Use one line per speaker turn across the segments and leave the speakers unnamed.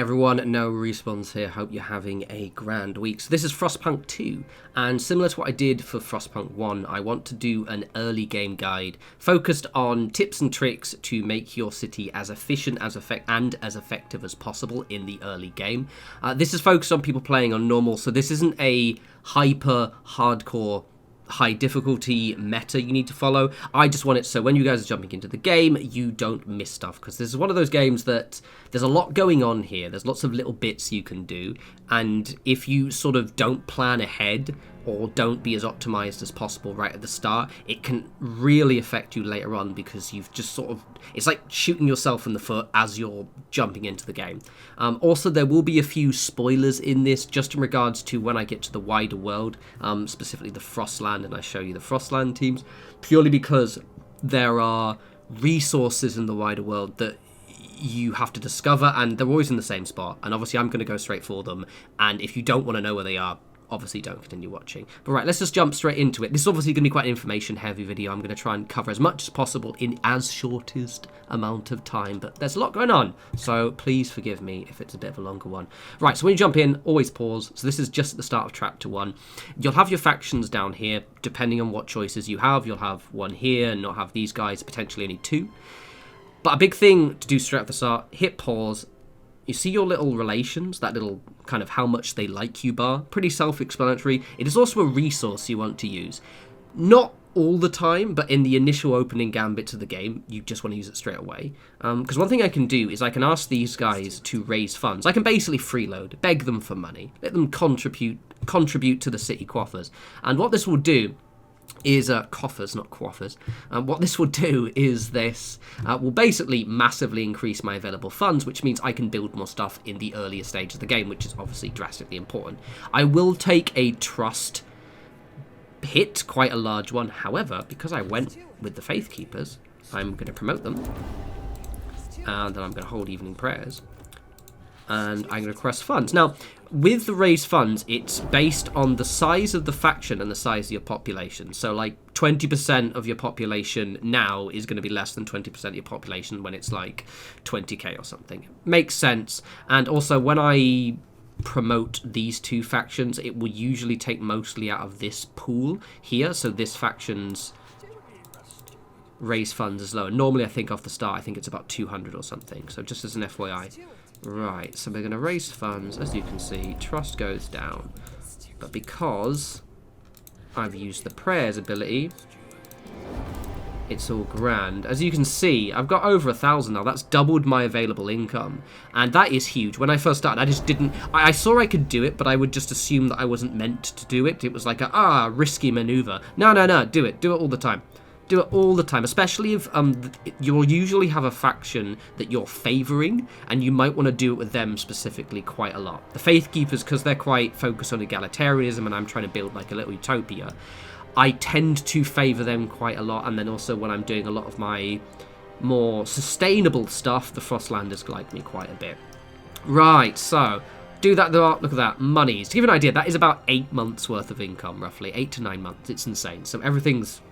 everyone, no respawns here. Hope you're having a grand week. So this is Frostpunk 2, and similar to what I did for Frostpunk 1, I want to do an early game guide focused on tips and tricks to make your city as efficient as effective as possible in the early game. This is focused on people playing on normal, so this isn't a hyper hardcore high difficulty meta you need to follow. I just want it so when you guys are jumping into the game, you don't miss stuff, because this is one of those games that there's a lot going on here. There's lots of little bits you can do, and if you sort of don't plan ahead or don't be as optimized as possible right at the start, it can really affect you later on, because you've just sort of, it's like shooting yourself in the foot as you're jumping into the game. Also, there will be a few spoilers in this, just in regards to when I get to the wider world, specifically the Frostland, and I show you the Frostland teams, purely because there are resources in the wider world that you have to discover, and they're always in the same spot, and obviously I'm going to go straight for them, and if you don't want to know where they are, obviously don't continue watching. But right, let's just jump straight into it. This is obviously going to be quite an information heavy video. I'm going to try and cover as much as possible in as shortest amount of time, but there's a lot going on, so please forgive me if it's a bit of a longer one. Right, so when you jump in, always pause. So this is just at the start of chapter 1. You'll have your factions down here. Depending on what choices you have, you'll have one here and not have these guys, potentially only 2. But a big thing to do straight at the start, hit pause. You see your little relations, that little kind of how much they like you bar, pretty self-explanatory. It is also a resource you want to use. Not all the time, but in the initial opening gambits of the game, you just want to use it straight away. Because one thing I can do is I can ask these guys to raise funds. I can basically freeload, beg them for money, let them contribute to the city coffers. And what this will do is coffers, not quaffers. What this will do is this will basically massively increase my available funds, which means I can build more stuff in the earlier stage of the game, which is obviously drastically important. I will take a trust hit, quite a large one. However, because I went with the Faith Keepers, I'm going to promote them, and then I'm going to hold evening prayers, and I'm going to request funds. Now, with the raised funds, it's based on the size of the faction and the size of your population. So, like, 20% of your population now is going to be less than 20% of your population when it's, like, 20k or something. Makes sense. And also, when I promote these 2 factions, it will usually take mostly out of this pool here. So this faction's raise funds is lower. Normally, I think off the start, I think it's about 200 or something. So just as an FYI. Right, so we're going to raise funds. As you can see, trust goes down. But because I've used the prayers ability, it's all grand. As you can see, I've got over 1,000 now. That's doubled my available income. And that is huge. When I first started, I just didn't... I saw I could do it, but I would just assume that I wasn't meant to do it. It was like a, risky maneuver. No, do it. Do it all the time. Do it all the time, especially if you'll usually have a faction that you're favouring, and you might want to do it with them specifically quite a lot. The Faith Keepers, because they're quite focused on egalitarianism, and I'm trying to build like a little utopia, I tend to favour them quite a lot. And then also when I'm doing a lot of my more sustainable stuff, the Frostlanders like me quite a bit. Right, so do that. Look at that, monies. To give you an idea, that is about 8 months worth of income, roughly 8 to 9 months. It's insane. So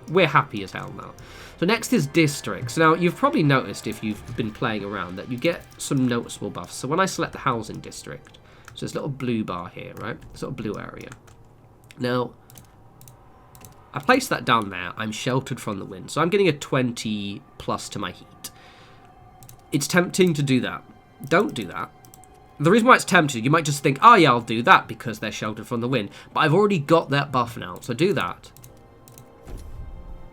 we're happy as hell now. So next is districts. Now you've probably noticed if you've been playing around that you get some noticeable buffs. So when I select the housing district, so this little blue bar here, right, this little blue area. Now I place that down there. I'm sheltered from the wind, so I'm getting a 20 plus to my heat. It's tempting to do that. Don't do that. The reason why it's tempting, you might just think, oh yeah, I'll do that because they're sheltered from the wind. But I've already got that buff now, so do that.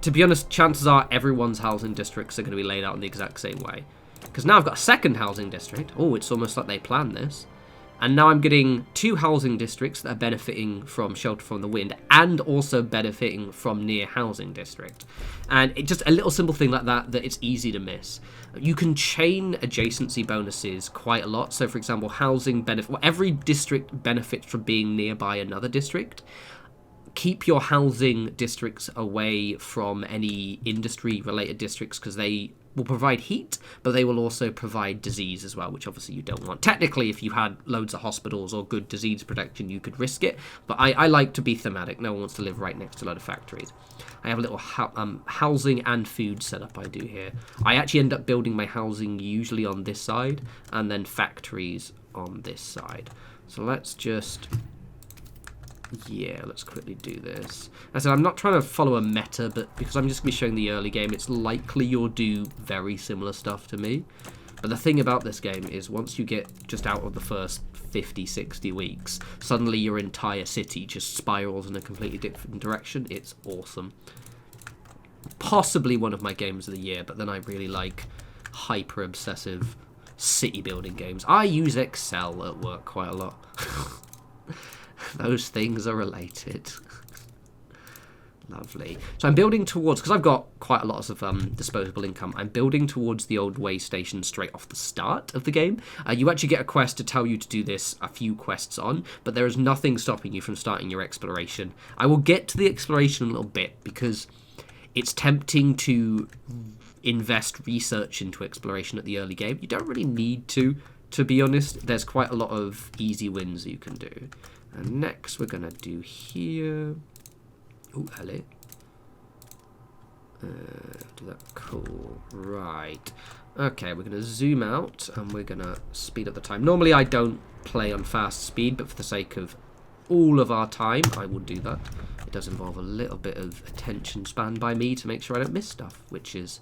To be honest, chances are everyone's housing districts are going to be laid out in the exact same way. Because now I've got a second housing district. Oh, it's almost like they planned this. And now I'm getting 2 housing districts that are benefiting from shelter from the wind and also benefiting from near housing district. And it's just a little simple thing like that it's easy to miss. You can chain adjacency bonuses quite a lot. So, for example, housing benefit. Well, every district benefits from being nearby another district. keep your housing districts away from any industry-related districts because they will provide heat, but they will also provide disease as well, which obviously you don't want. Technically, if you had loads of hospitals or good disease protection, you could risk it, but I like to be thematic. No one wants to live right next to a load of factories. I have a little housing and food setup I do here. I actually end up building my housing usually on this side, and then factories on this side. So let's just... yeah, let's quickly do this. As I said, I'm not trying to follow a meta, but because I'm just going to be showing the early game, it's likely you'll do very similar stuff to me. But the thing about this game is once you get just out of the first 50, 60 weeks, suddenly your entire city just spirals in a completely different direction. It's awesome. Possibly one of my games of the year, but then I really like hyper-obsessive city building games. I use Excel at work quite a lot. Those things are related. Lovely. So I'm building towards, because I've got quite a lot of disposable income, I'm building towards the old way station straight off the start of the game. You actually get a quest to tell you to do this a few quests on, but there is nothing stopping you from starting your exploration. I will get to the exploration a little bit, because it's tempting to invest research into exploration at the early game. You don't really need to be honest. There's quite a lot of easy wins you can do. And next we're going to do here... oh, hello. Do that. Cool. Right. Okay, we're going to zoom out and we're going to speed up the time. Normally I don't play on fast speed, but for the sake of all of our time, I will do that. It does involve a little bit of attention span by me to make sure I don't miss stuff, which is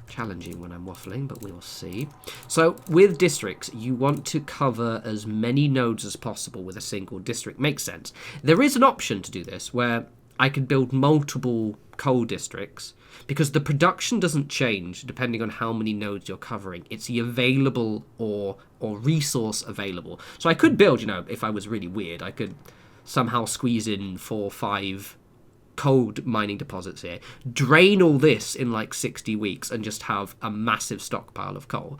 challenging when I'm waffling, but we'll see. So with districts, you want to cover as many nodes as possible with a single district. Makes sense. There is an option to do this where I could build multiple coal districts because the production doesn't change depending on how many nodes you're covering. It's the available or resource available. So I could build, you know, if I was really weird, I could somehow squeeze in 4 or 5 coal mining deposits here, drain all this in like 60 weeks and just have a massive stockpile of coal.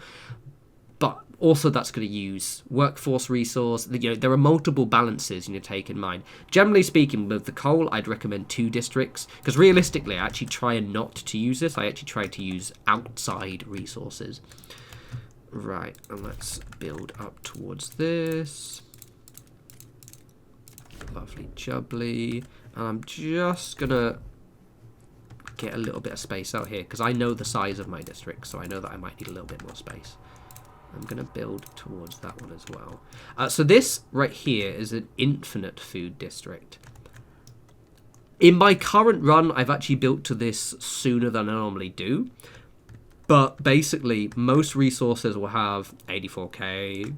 But also that's going to use workforce resource. You know, there are multiple balances you need to take in mind. Generally speaking, with the coal, I'd recommend 2 districts because realistically, I actually try not to use this. I actually try to use outside resources. Right, and let's build up towards this. Lovely jubbly. And I'm just going to get a little bit of space out here because I know the size of my district, so I know that I might need a little bit more space. I'm going to build towards that one as well. So this right here is an infinite food district. In my current run, I've actually built to this sooner than I normally do. But basically, most resources will have 84k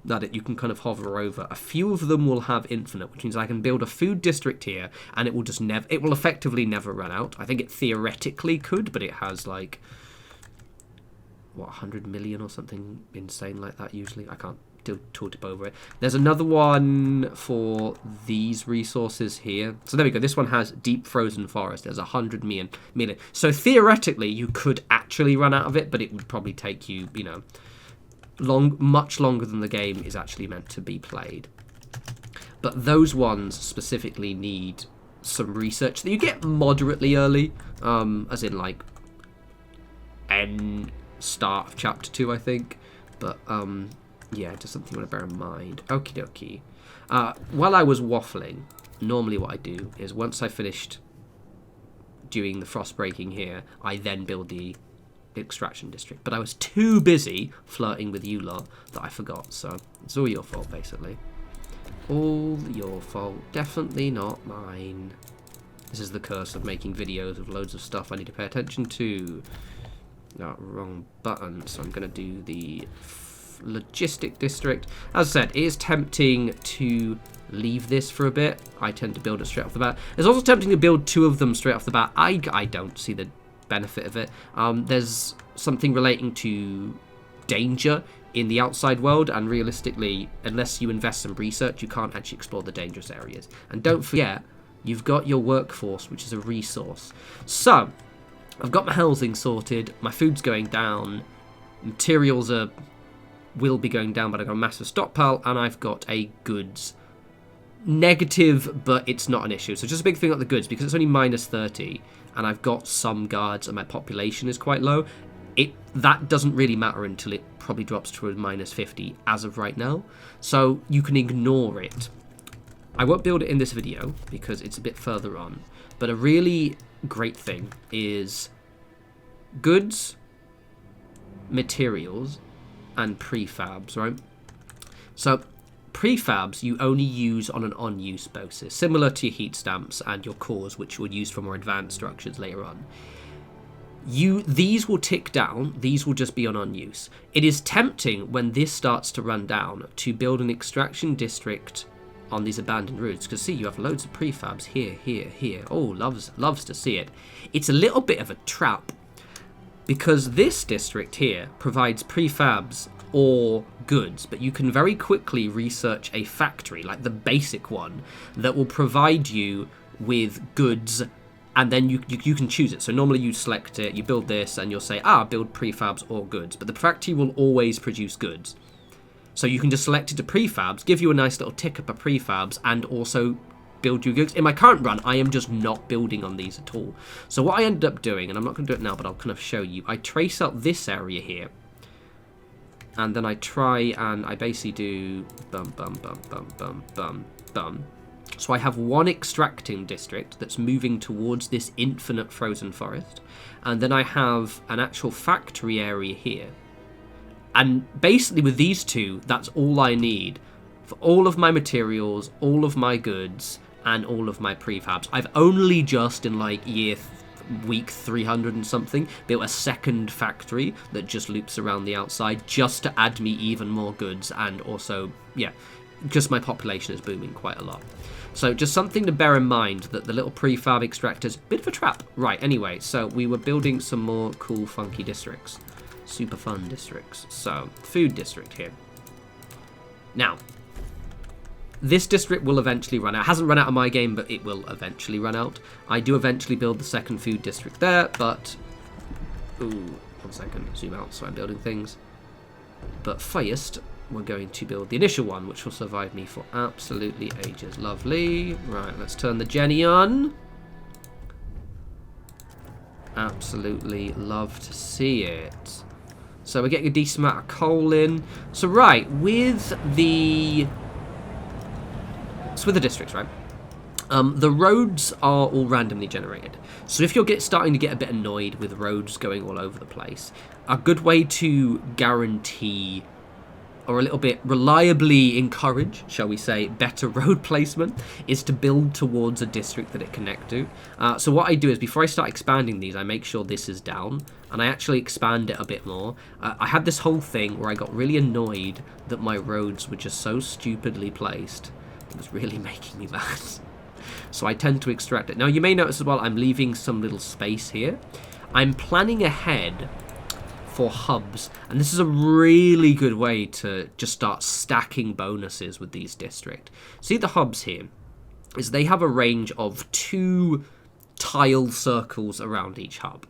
that you can kind of hover over. A few of them will have infinite, which means I can build a food district here, and it will just it will effectively never run out. I think it theoretically could, but it has like what 100 million or something insane like that. Usually, I can't tip over it. There's another one for these resources here. So there we go. This one has deep frozen forest. There's 100 million. So theoretically, you could actually run out of it, but it would probably take you, you know, much longer than the game is actually meant to be played. But those ones specifically need some research that you get moderately early, as in like start of chapter 2, I think. But yeah, just something you want to bear in mind. Okie dokie. While I was waffling, normally what I do is once I finished doing the frost breaking here, I then build the extraction district. But I was too busy flirting with you lot that I forgot. So it's all your fault, basically. All your fault. Definitely not mine. This is the curse of making videos of loads of stuff I need to pay attention to. No, wrong button. So I'm going to do the logistic district. As I said, it is tempting to leave this for a bit. I tend to build it straight off the bat. It's also tempting to build 2 of them straight off the bat. I don't see the benefit of it. There's something relating to danger in the outside world, and realistically, unless you invest some research, you can't actually explore the dangerous areas. And don't forget, you've got your workforce, which is a resource. So I've got my housing sorted, my food's going down, materials will be going down, but I've got a massive stockpile, and I've got a goods negative, but it's not an issue. So just a big thing about the goods, because it's only minus 30, and I've got some guards and my population is quite low, that doesn't really matter until it probably drops to a minus 50 as of right now. So you can ignore it. I won't build it in this video because it's a bit further on. But a really great thing is goods, materials, and prefabs, right? So prefabs you only use on an on-use basis, similar to your heat stamps and your cores, which you would use for more advanced structures later on. These will tick down, these will just be on unuse. It is tempting when this starts to run down to build an extraction district on these abandoned routes, because see, you have loads of prefabs here, here, here. Oh, loves to see it. It's a little bit of a trap, because this district here provides prefabs or goods, but you can very quickly research a factory, like the basic one, that will provide you with goods, and then you can choose it. So normally you select it, you build this, and you'll say, build prefabs or goods, but the factory will always produce goods. So you can just select it to prefabs, give you a nice little tick up of prefabs, and also build your goods. In my current run, I am just not building on these at all. So what I ended up doing, and I'm not going to do it now, but I'll kind of show you, I trace out this area here, and then I try and I basically do bum, bum, bum, bum, bum, bum, bum. So I have one extracting district that's moving towards this infinite frozen forest, and then I have an actual factory area here. And basically with these two, that's all I need for all of my materials, all of my goods, and all of my prefabs. I've only just in like week 300 and something built a second factory that just loops around the outside just to add me even more goods, and also, yeah, just my population is booming quite a lot. So just something to bear in mind, that the little prefab extractor's a bit of a trap. Right, anyway, so we were building some more cool funky districts. Super fun districts. So, food district here. Now, this district will eventually run out. It hasn't run out of my game, but it will eventually run out. I do eventually build the second food district there, but... Ooh, 1 second. Zoom out so I'm building things. But first, we're going to build the initial one, which will survive me for absolutely ages. Lovely. Right, let's turn the Jenny on. Absolutely love to see it. So we're getting a decent amount of coal in. So right, with the districts, right? The roads are all randomly generated. So if you're starting to get a bit annoyed with roads going all over the place, a good way to guarantee, or a little bit reliably encourage, shall we say, better road placement, is to build towards a district that it connects to. So what I do is, before I start expanding these, I make sure this is down, and I actually expand it a bit more. I had this whole thing where I got really annoyed that my roads were just so stupidly placed. It was really making me mad. So I tend to extract it. Now you may notice as well, I'm leaving some little space here. I'm planning ahead for hubs, and this is a really good way to just start stacking bonuses with these districts. See the hubs here, is they have a range of 2 tile circles around each hub.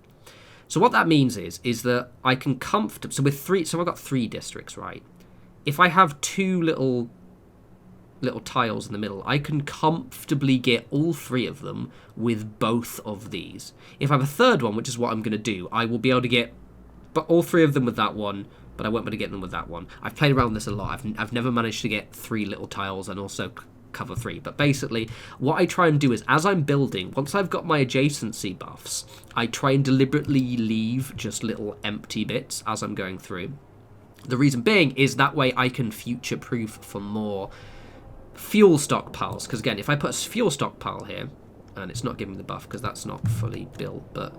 So what that means is that I can so I've got 3 districts, right? If I have 2 little tiles in the middle, I can comfortably get all 3 of them with both of these. If I have a third one, which is what I'm going to do, I will be able to get all 3 of them with that one, but I won't be able to get them with that one. I've played around with this a lot. I've never managed to get 3 little tiles and also cover 3. But basically, what I try and do is, as I'm building, once I've got my adjacency buffs, I try and deliberately leave just little empty bits as I'm going through. The reason being is that way I can future-proof for more fuel stockpiles. Because again, if I put a fuel stockpile here, and it's not giving me the buff because that's not fully built, but...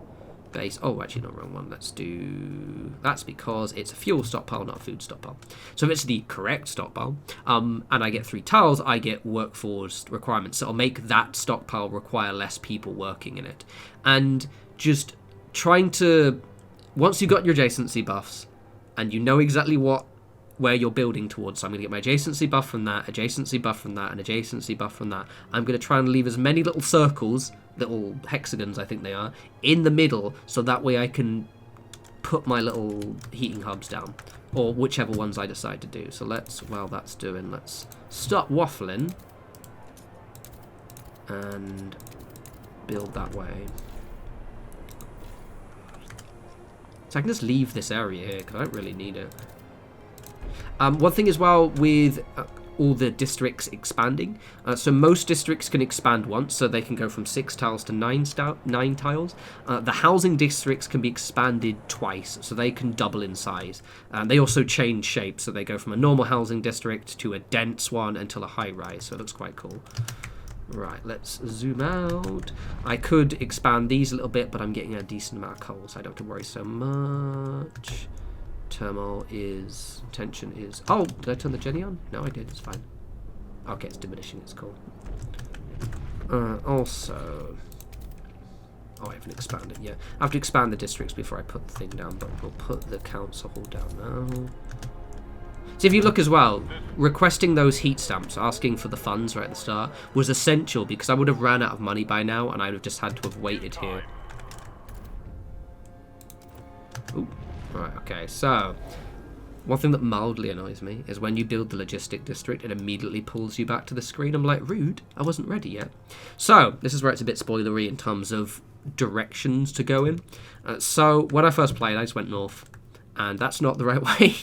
actually not wrong one. That's because it's a fuel stockpile, not a food stockpile. So if it's the correct stockpile, and I get 3 tiles, I get workforce requirements. So it'll make that stockpile require less people working in it. And just trying to, once you've got your adjacency buffs, and you know exactly where you're building towards, so I'm going to get my adjacency buff from that, adjacency buff from that, and adjacency buff from that. I'm going to try and leave as many little circles, little hexagons I think they are, in the middle, so that way I can put my little heating hubs down, or whichever ones I decide to do. So let's, while that's doing, let's stop waffling and build that way. So I can just leave this area here because I don't really need it. One thing as well with all the districts expanding. So most districts can expand once, so they can go from 6 tiles to 9 tiles. The housing districts can be expanded twice, so they can double in size. They also change shape, so they go from a normal housing district to a dense one until a high-rise, so it looks quite cool. Right, let's zoom out. I could expand these a little bit, but I'm getting a decent amount of coal, so I don't have to worry so much. Turmoil is... Tension is... Oh, did I turn the Jenny on? No, I did. It's fine. Okay, it's diminishing. It's cool. Also... Oh, I haven't expanded yet. I have to expand the districts before I put the thing down, but we'll put the council hall down now. So if you look as well, requesting those heat stamps, asking for the funds right at the start, was essential because I would have ran out of money by now and I would have just had to have waited here. Ooh. Right, okay, so one thing that mildly annoys me is when you build the logistic district, it immediately pulls you back to the screen. I'm like, rude, I wasn't ready yet. So this is where it's a bit spoilery in terms of directions to go in. So when I first played, I just went north, and that's not the right way.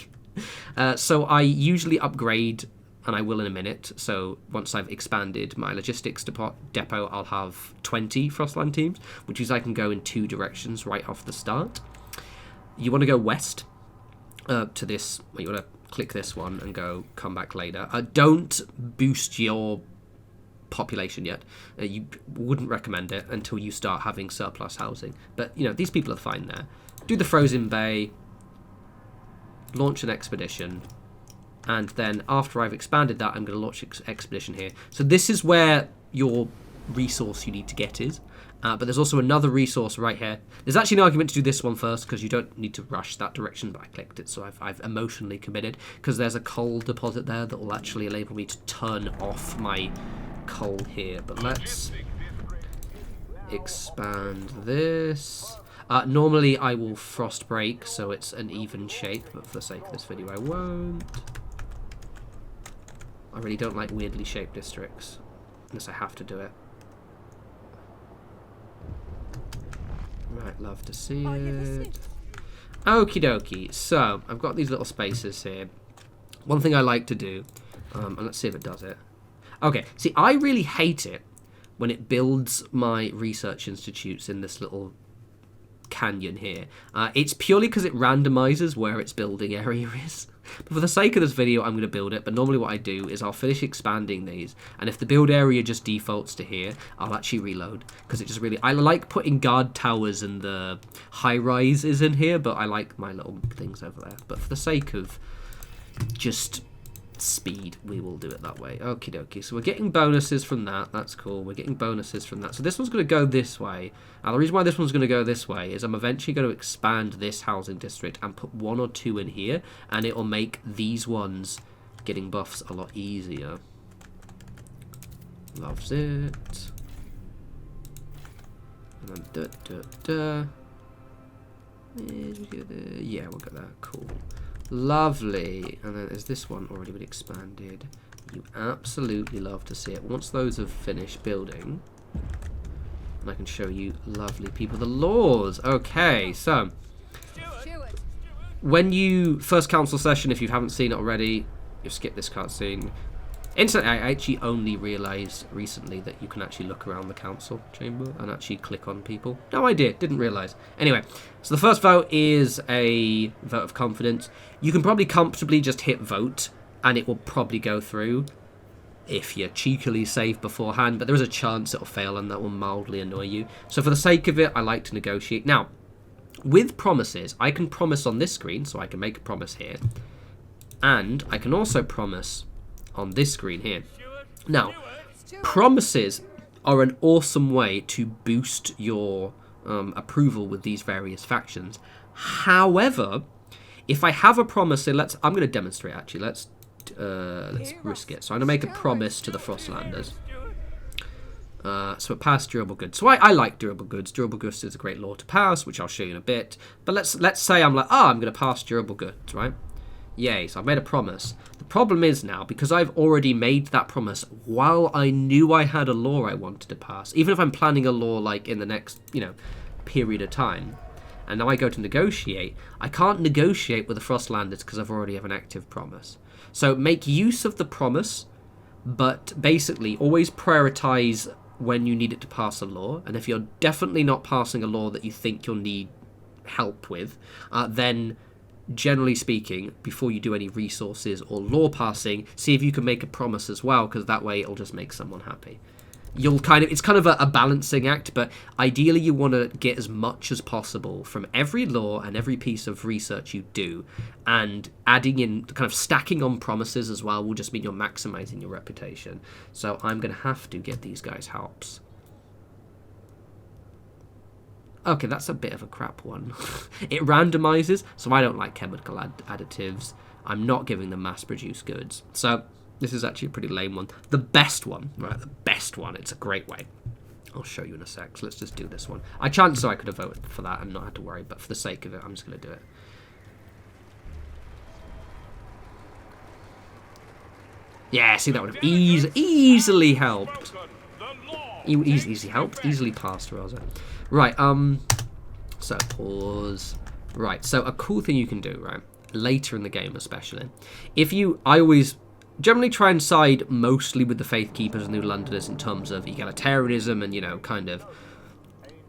So I usually upgrade, and I will in a minute. So once I've expanded my logistics depot, I'll have 20 Frostland teams, which means I can go in 2 directions right off the start. You want to go west to this. Well, you want to click this one and go come back later. Don't boost your population yet. You wouldn't recommend it until you start having surplus housing. But, you know, these people are fine there. Do the Frozen Bay. Launch an expedition. And then after I've expanded that, I'm going to launch expedition here. So this is where your resource you need to get is. But there's also another resource right here. There's actually an argument to do this one first because you don't need to rush that direction, but I clicked it, so I've emotionally committed because there's a coal deposit there that will actually enable me to turn off my coal here. But let's expand this. Normally I will frost break so it's an even shape, but for the sake of this video I won't. I really don't like weirdly shaped districts unless I have to do it. Right, love to see it. Okie dokie. So, I've got these little spaces here. One thing I like to do, and let's see if it does it. Okay, see, I really hate it when it builds my research institutes in this little canyon here. It's purely because it randomizes where its building area is. But for the sake of this video, I'm going to build it. But normally what I do is I'll finish expanding these. And if the build area just defaults to here, I'll actually reload. Because it just really... I like putting guard towers and the high-rises in here. But I like my little things over there. But for the sake of just speed, we will do it that way. Okie dokie. So we're getting bonuses from that. That's cool. We're getting bonuses from that. So this one's going to go this way. Now the reason why this one's going to go this way is I'm eventually going to expand this housing district and put 1 or 2 in here, and it will make these ones getting buffs a lot easier. Loves it. And then yeah, we'll get that. Cool. Lovely. And then is this one already been expanded? You absolutely love to see it. Once those have finished building, and I can show you lovely people. The laws. Okay, so when you first council session, if you haven't seen it already, you skip this cutscene. Instantly, I actually only realised recently that you can actually look around the council chamber and actually click on people. No idea, didn't realise. Anyway, so the first vote is a vote of confidence. You can probably comfortably just hit vote and it will probably go through if you're cheekily save beforehand, but there is a chance it'll fail and that will mildly annoy you. So for the sake of it, I like to negotiate. Now, with promises, I can promise on this screen, so I can make a promise here, and I can also promise on this screen here. Now, promises are an awesome way to boost your approval with these various factions. However, if I have a promise, so I'm going to demonstrate actually. Let's risk it. So I'm going to make a promise to the Frostlanders. So it passed durable goods. So I like durable goods. Durable goods is a great law to pass, which I'll show you in a bit. But let's say I'm like, I'm going to pass durable goods, right? Yay, so I've made a promise. The problem is now, because I've already made that promise while I knew I had a law I wanted to pass, even if I'm planning a law like in the next, period of time, and now I go to negotiate, I can't negotiate with the Frostlanders because I've already have an active promise. So make use of the promise, but basically always prioritize when you need it to pass a law, and if you're definitely not passing a law that you think you'll need help with, then generally speaking, before you do any resources or law passing, see if you can make a promise as well, because that way it'll just make someone happy. It's kind of a balancing act, but ideally you want to get as much as possible from every law and every piece of research you do, and adding in, kind of stacking on promises as well will just mean you're maximizing your reputation. So I'm going to have to get these guys helps. Okay, that's a bit of a crap one. It randomizes, so I don't like chemical additives. I'm not giving them mass-produced goods. So this is actually a pretty lame one. The best one, right? The best one. It's a great way. I'll show you in a sec. So let's just do this one. I chanced so I could have voted for that and not had to worry, but for the sake of it, I'm just going to do it. Yeah, see, that would have easily helped. Easily helped. Easily passed, Rosa. Right, so pause. Right, so a cool thing you can do, right, later in the game especially, I always generally try and side mostly with the Faith Keepers and New Londoners in terms of egalitarianism and, kind of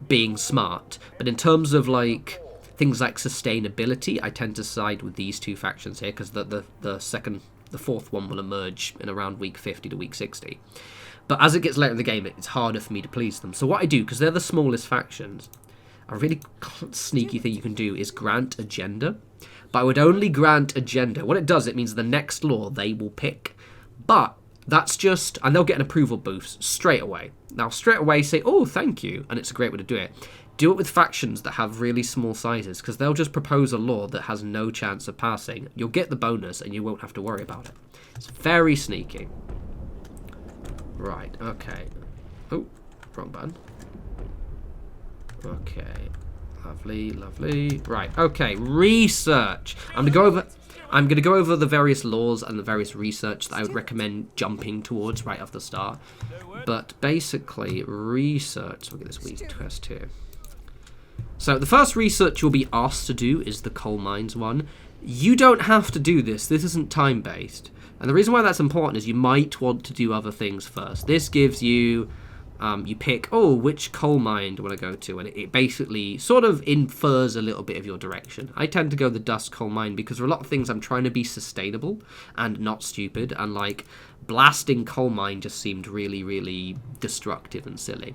being smart, but in terms of, like, things like sustainability, I tend to side with these two factions here, because the fourth one will emerge in around week 50 to week 60. But as it gets later in the game, it's harder for me to please them. So what I do, because they're the smallest factions, a really sneaky thing you can do is grant agenda. But I would only grant agenda. What it does, it means the next law they will pick. But that's just, and they'll get an approval boost straight away. Now, straight away say, oh, thank you, and it's a great way to do it. Do it with factions that have really small sizes, because they'll just propose a law that has no chance of passing. You'll get the bonus, and you won't have to worry about it. It's very sneaky. Right, okay. Oh, wrong button. Okay. Lovely, lovely. Right, okay. Research. I'm gonna go over the various laws and the various research that I would recommend jumping towards right off the start. But basically, research. Look at this weak twist here. So the first research you'll be asked to do is the coal mines one. You don't have to do this. This isn't time-based. And the reason why that's important is you might want to do other things first. This gives you, you pick, which coal mine do I want to go to? And it basically sort of infers a little bit of your direction. I tend to go the dust coal mine because there are a lot of things I'm trying to be sustainable and not stupid. And like blasting coal mine just seemed really, really destructive and silly.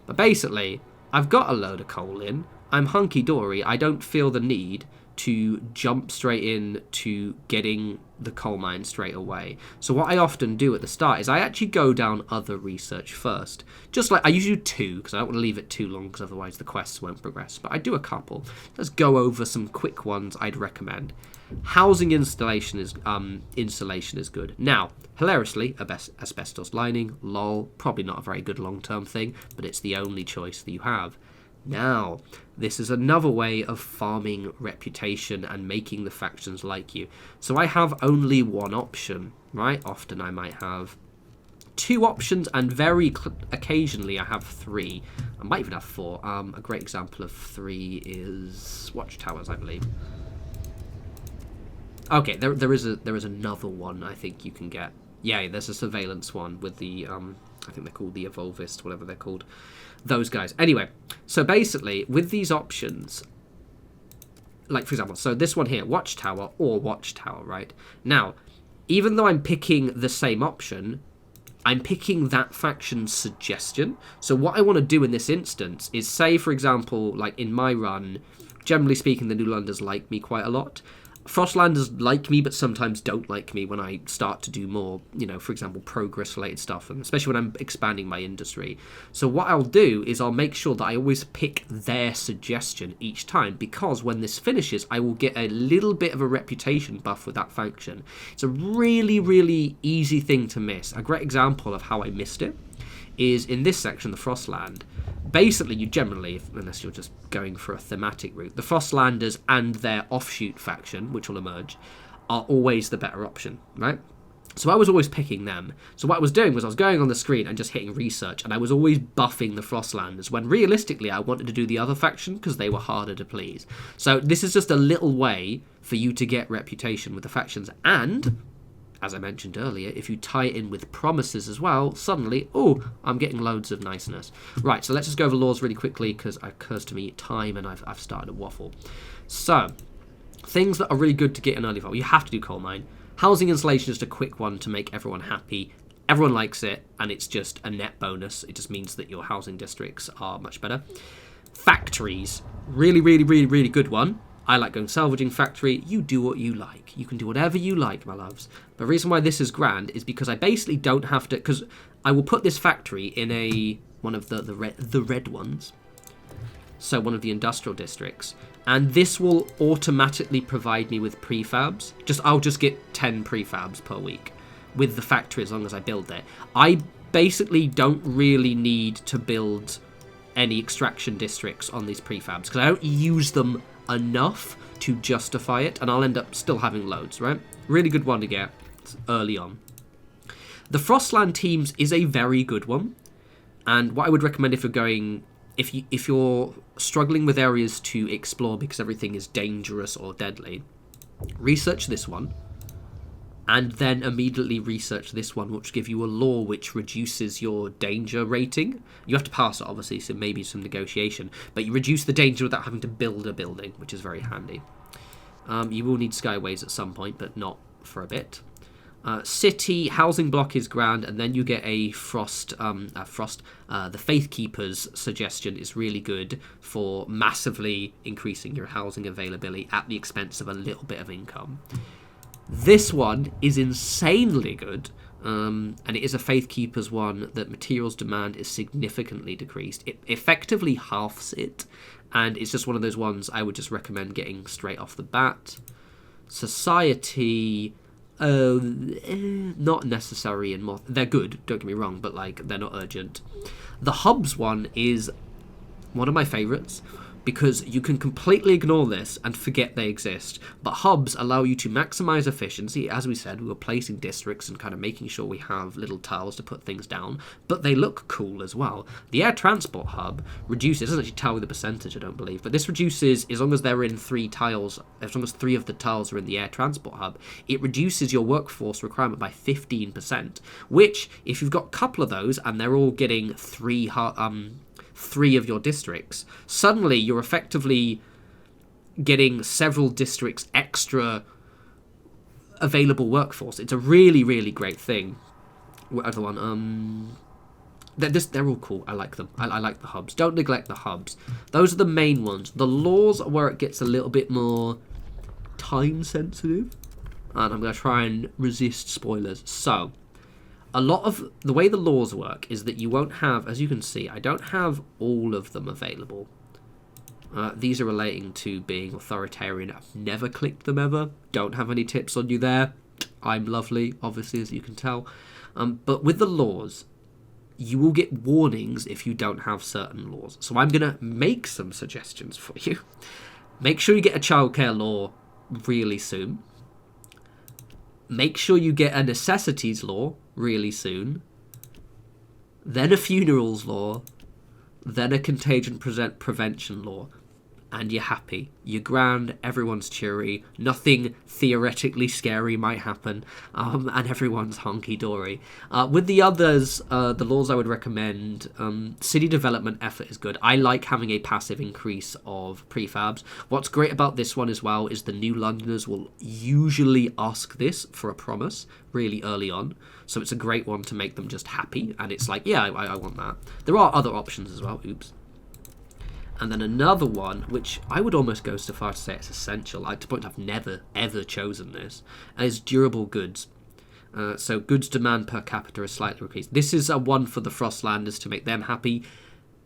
But basically, I've got a load of coal in. I'm hunky-dory. I don't feel the need to jump straight in to getting the coal mine straight away. So what I often do at the start is I actually go down other research first. Just like, I usually do 2, because I don't want to leave it too long, because otherwise the quests won't progress. But I do a couple. Let's go over some quick ones I'd recommend. Housing insulation is good. Now, hilariously, asbestos lining, lol, probably not a very good long-term thing, but it's the only choice that you have. Now, this is another way of farming reputation and making the factions like you. So I have only one option, right? Often I might have 2 options, and very occasionally I have 3. I might even have 4. A great example of 3 is watchtowers, I believe. Okay, there is another one I think you can get. Yeah, there's a surveillance one with the I think they're called the Evolvist, whatever they're called. Those guys. Anyway, so basically, with these options, like, for example, so this one here, watchtower or watchtower, right? Now, even though I'm picking the same option, I'm picking that faction's suggestion. So what I want to do in this instance is say, for example, like in my run, generally speaking, the New Londoners like me quite a lot. Frostlanders like me, but sometimes don't like me when I start to do more, for example, progress-related stuff, and especially when I'm expanding my industry. So what I'll do is I'll make sure that I always pick their suggestion each time, because when this finishes, I will get a little bit of a reputation buff with that faction. It's a really, really easy thing to miss. A great example of how I missed it is in this section, the Frostland. Basically, you generally, unless you're just going for a thematic route, the Frostlanders and their offshoot faction, which will emerge, are always the better option, right? So I was always picking them. So what I was doing was I was going on the screen and just hitting research, and I was always buffing the Frostlanders, when realistically I wanted to do the other faction because they were harder to please. So this is just a little way for you to get reputation with the factions, and, as I mentioned earlier, if you tie it in with promises as well, suddenly, oh, I'm getting loads of niceness. Right, so let's just go over laws really quickly, because it occurs to me time and I've started a waffle. So, things that are really good to get in early vote. You have to do coal mine. Housing installation is just a quick one to make everyone happy. Everyone likes it, and it's just a net bonus. It just means that your housing districts are much better. Factories. Really, really, really, really good one. I like going salvaging factory. You do what you like. You can do whatever you like, my loves. The reason why this is grand is because I basically don't have to... Because I will put this factory in one of the red ones. So one of the industrial districts. And this will automatically provide me with prefabs. I'll just get 10 prefabs per week with the factory as long as I build it. I basically don't really need to build any extraction districts on these prefabs because I don't use them enough to justify it, and I'll end up still having loads, right? Really good one to get early on. The Frostland teams is a very good one, and what I would recommend if you're going... If you're struggling with areas to explore because everything is dangerous or deadly, research this one, and then immediately research this one, which will give you a law which reduces your danger rating. You have to pass it, obviously, so maybe some negotiation, but you reduce the danger without having to build a building, which is very handy. You will need skyways at some point, but not for a bit. City housing block is grand, and then you get a the Faith Keepers suggestion is really good for massively increasing your housing availability at the expense of a little bit of income. This one is insanely good, and it is a Faith Keepers one that materials demand is significantly decreased. It effectively halves it, and it's just one of those ones I would just recommend getting straight off the bat. Society... not necessary in more. They're good, don't get me wrong, but like they're not urgent. The hubs one is one of my favorites because you can completely ignore this and forget they exist. But hubs allow you to maximize efficiency. As we said, we were placing districts and kind of making sure we have little tiles to put things down, but they look cool as well. The air transport hub reduces, it doesn't actually tell you the percentage, I don't believe, but this reduces, as long as they're in 3 tiles, as long as 3 of the tiles are in the air transport hub, it reduces your workforce requirement by 15%, which, if you've got a couple of those and they're all getting 3 of your districts, suddenly you're effectively getting several districts extra available workforce. It's a really, really great thing. What other one? They're all cool. I like them. I like the hubs. Don't neglect the hubs. Those are the main ones. The laws are where it gets a little bit more time sensitive, and I'm going to try and resist spoilers. So, a lot of the way the laws work is that you won't have, as you can see, I don't have all of them available. These are relating to being authoritarian. I've never clicked them ever. Don't have any tips on you there. I'm lovely, obviously, as you can tell. But with the laws, you will get warnings if you don't have certain laws. So I'm going to make some suggestions for you. Make sure you get a childcare law really soon. Make sure you get a necessities law really soon, then a funerals law, then a contagion prevention law, and you're happy. You're grand, everyone's cheery, nothing theoretically scary might happen, and everyone's honky-dory. With the others, the laws I would recommend, city development effort is good. I like having a passive increase of prefabs. What's great about this one as well is the new Londoners will usually ask this for a promise really early on, so it's a great one to make them just happy, and it's like, yeah, I want that. There are other options as well, oops. And then another one, which I would almost go so far to say it's essential, to point I've never, ever chosen this, is durable goods. So goods demand per capita is slightly increased. This is a one for the Frostlanders to make them happy,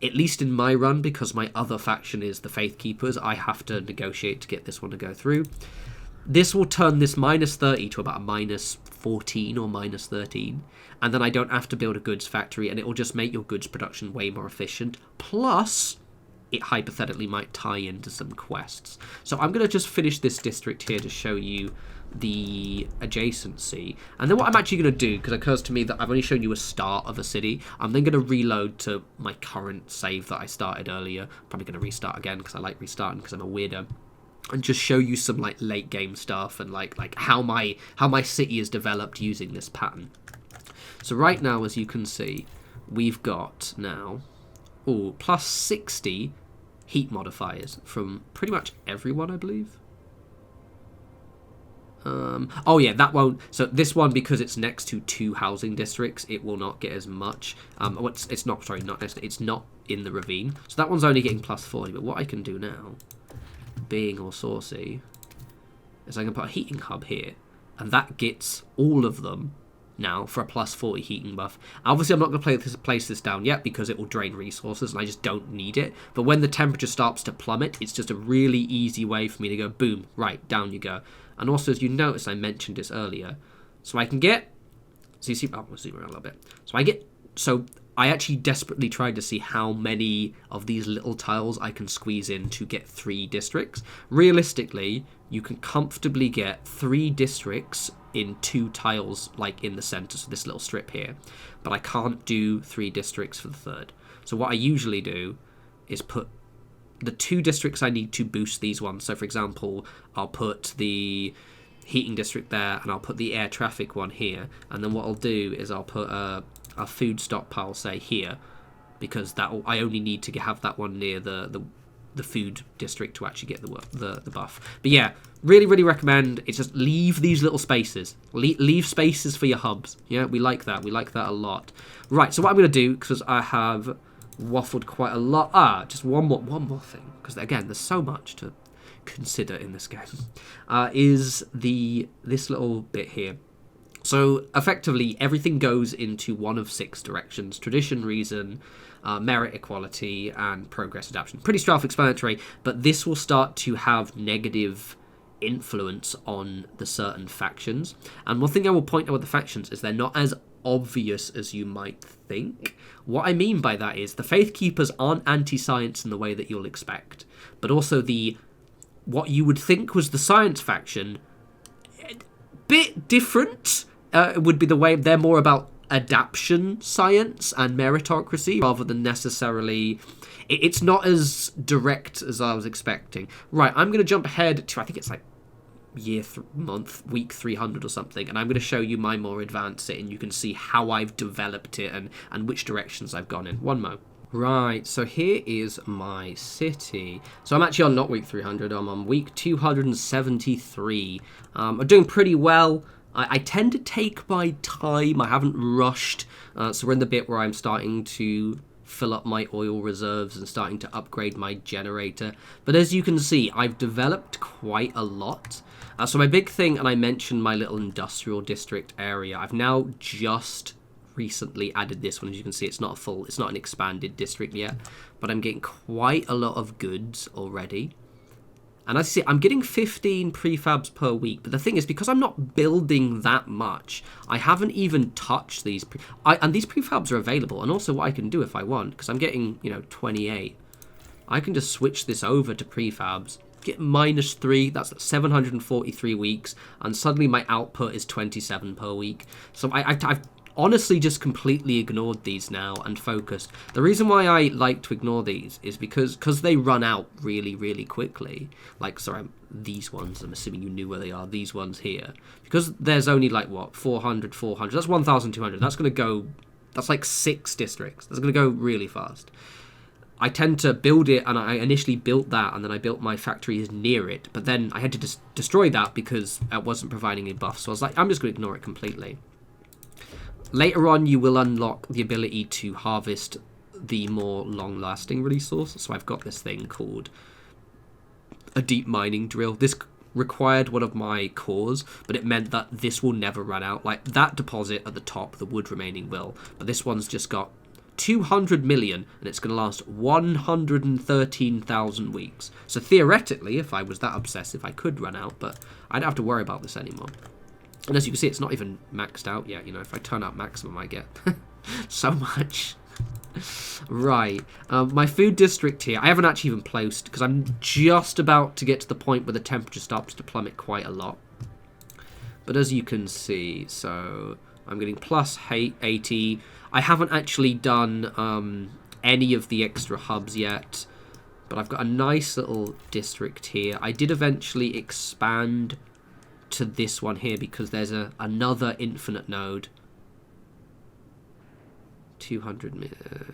at least in my run, because my other faction is the Faith Keepers. I have to negotiate to get this one to go through. This will turn this minus 30 to about a minus 14 or minus 13, and then I don't have to build a goods factory, and it will just make your goods production way more efficient. Plus, it hypothetically might tie into some quests. So I'm going to just finish this district here to show you the adjacency. And then what I'm actually going to do, because it occurs to me that I've only shown you a start of a city, I'm then going to reload to my current save that I started earlier. Probably going to restart again because I like restarting because I'm a weirdo. And just show you some like late game stuff and like how my city is developed using this pattern. So right now, as you can see, we've got now plus 60 heat modifiers from pretty much everyone, I believe. Oh yeah, that won't. So this one, because it's next to 2 housing districts, it will not get as much. It's not. Sorry, not next. It's not in the ravine. So that one's only getting plus 40. But what I can do now, being all saucy, is I can put a heating hub here, and that gets all of them now for a plus 40 heating buff. Obviously, I'm not going to place this down yet because it will drain resources, and I just don't need it. But when the temperature starts to plummet, it's just a really easy way for me to go, boom, right, down you go. And also, as you notice, I mentioned this earlier, so I can get, so you see, we'll zoom around a little bit. So I actually desperately tried to see how many of these little tiles I can squeeze in to get 3 districts. Realistically, you can comfortably get 3 districts in 2 tiles, like in the center, so this little strip here. But I can't do 3 districts for the 3rd. So what I usually do is put the 2 districts I need to boost these ones. So for example, I'll put the heating district there, and I'll put the air traffic one here. And then what I'll do is I'll put a food stockpile, say, here, because I only need to have that one near the food district to actually get the buff. But yeah, really, really recommend. It's just leave these little spaces. Leave spaces for your hubs. Yeah, we like that. We like that a lot. Right, so what I'm going to do, because I have waffled quite a lot. Just one more thing, because again, there's so much to consider in this game, is this little bit here. So effectively, everything goes into one of 6 directions: tradition, reason, merit, equality, and progress adaptation. Pretty self-explanatory, but this will start to have negative influence on the certain factions. And one thing I will point out with the factions is they're not as obvious as you might think. What I mean by that is the Faith Keepers aren't anti-science in the way that you'll expect, but also what you would think was the science faction, bit different. Would be the way they're more about adaptation science and meritocracy rather than necessarily. It's not as direct as I was expecting. Right, I'm going to jump ahead to, I think it's like week 300 or something, and I'm going to show you my more advanced set, and you can see how I've developed it and which directions I've gone in. One mo. Right, so here is my city. So I'm actually on not week 300, I'm on week 273. I'm doing pretty well. I tend to take my time. I haven't rushed. So we're in the bit where I'm starting to fill up my oil reserves and starting to upgrade my generator. But as you can see, I've developed quite a lot. So my big thing, and I mentioned my little industrial district area, I've now just recently added this one. As you can see, it's not an expanded district yet, but I'm getting quite a lot of goods already. And as you see, I'm getting 15 prefabs per week. But the thing is, because I'm not building that much, I haven't even touched these. And these prefabs are available. And also what I can do if I want, because I'm getting, 28. I can just switch this over to prefabs, get -3. That's 743 weeks. And suddenly my output is 27 per week. So I've honestly just completely ignored these now and focused. The reason why I like to ignore these is because they run out really, really quickly. Like, sorry, these ones, I'm assuming you knew where they are, these ones here. Because there's only like, 400, that's 1,200. That's going to go, that's like 6 districts. That's going to go really fast. I tend to build it, and I initially built that, and then I built my factories near it. But then I had to destroy that because it wasn't providing a buff. So I was like, I'm just going to ignore it completely. Later on, you will unlock the ability to harvest the more long-lasting resource. So I've got this thing called a deep mining drill. This required one of my cores, but it meant that this will never run out. Like, that deposit at the top, the wood remaining will. But this one's just got 200 million, and it's going to last 113,000 weeks. So theoretically, if I was that obsessive, I could run out, but I don't have to worry about this anymore. And as you can see, it's not even maxed out yet. If I turn out maximum, I get so much. Right. My food district here, I haven't actually even placed, because I'm just about to get to the point where the temperature starts to plummet quite a lot. But as you can see, so I'm getting plus 80. I haven't actually done any of the extra hubs yet, but I've got a nice little district here. I did eventually expand to this one here because there's another infinite node. 200.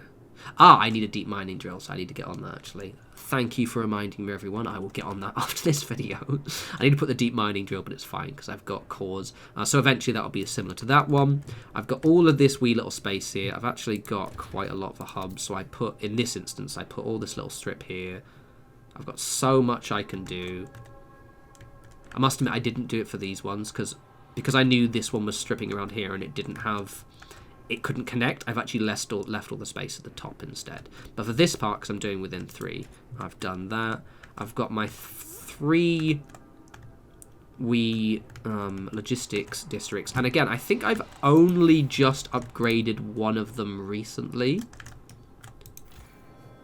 I need a deep mining drill, so I need to get on that, actually. Thank you for reminding me, everyone. I will get on that after this video. I need to put the deep mining drill, but it's fine because I've got cores. So eventually that will be similar to that one. I've got all of this wee little space here. I've actually got quite a lot for hubs, so I put, in this instance, I put all this little strip here. I've got so much I can do. I must admit I didn't do it for these ones because I knew this one was stripping around here and it couldn't connect. I've actually left all the space at the top instead. But for this part, because I'm doing within 3, I've done that. I've got my 3 logistics districts. And again, I think I've only just upgraded one of them recently.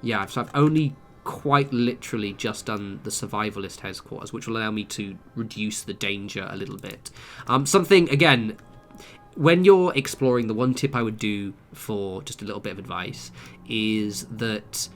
Yeah, so I've only quite literally just done the survivalist headquarters, which will allow me to reduce the danger a little bit. Something, again, when you're exploring, the one tip I would do for just a little bit of advice is that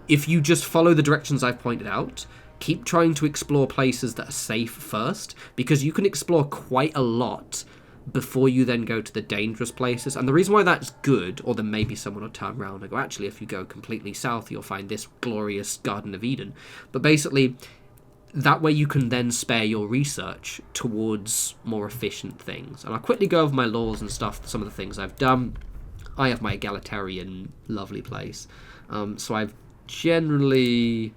if you just follow the directions I've pointed out, keep trying to explore places that are safe first, because you can explore quite a lot before you then go to the dangerous places. And the reason why that's good, or then maybe someone will turn around and go, actually, if you go completely south, you'll find this glorious Garden of Eden. But basically, that way you can then spare your research towards more efficient things. And I'll quickly go over my laws and stuff, some of the things I've done. I have my egalitarian lovely place. So I've generally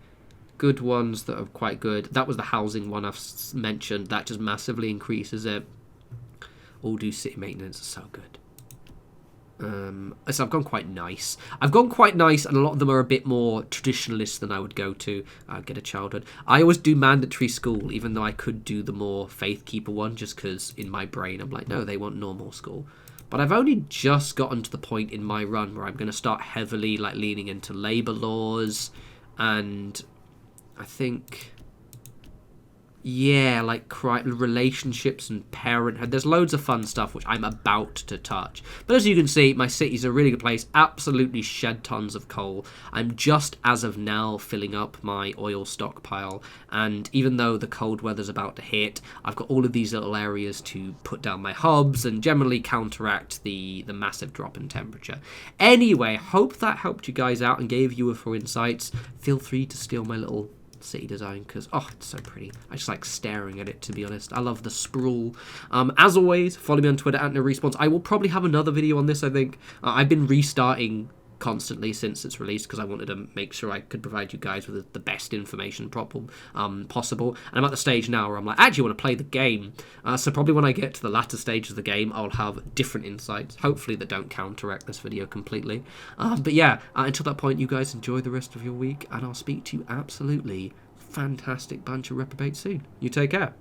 good ones that are quite good. That was the housing one I've mentioned. That just massively increases it. All do city maintenance is so good. So I've gone quite nice. and a lot of them are a bit more traditionalist than I would go to. Get a childhood. I always do mandatory school, even though I could do the more faith keeper one, just because in my brain I'm like, no, they want normal school. But I've only just gotten to the point in my run where I'm going to start heavily leaning into labour laws, and I think, yeah, relationships and parenthood. There's loads of fun stuff which I'm about to touch. But as you can see, my city's a really good place. Absolutely shed tons of coal. I'm just, as of now, filling up my oil stockpile. And even though the cold weather's about to hit, I've got all of these little areas to put down my hubs and generally counteract the massive drop in temperature. Anyway, hope that helped you guys out and gave you a few insights. Feel free to steal my little city design because it's so pretty. I just like staring at it, to be honest. I love the sprawl. As always, follow me on Twitter at norespawns. I will probably have another video on this, I think. I've been restarting constantly since it's released because I wanted to make sure I could provide you guys with the best information possible. And I'm at the stage now where I'm like, I actually want to play the game. So probably when I get to the latter stages of the game, I'll have different insights, hopefully that don't counteract this video completely. But yeah, until that point, you guys enjoy the rest of your week, and I'll speak to you absolutely fantastic bunch of reprobates soon. You take care.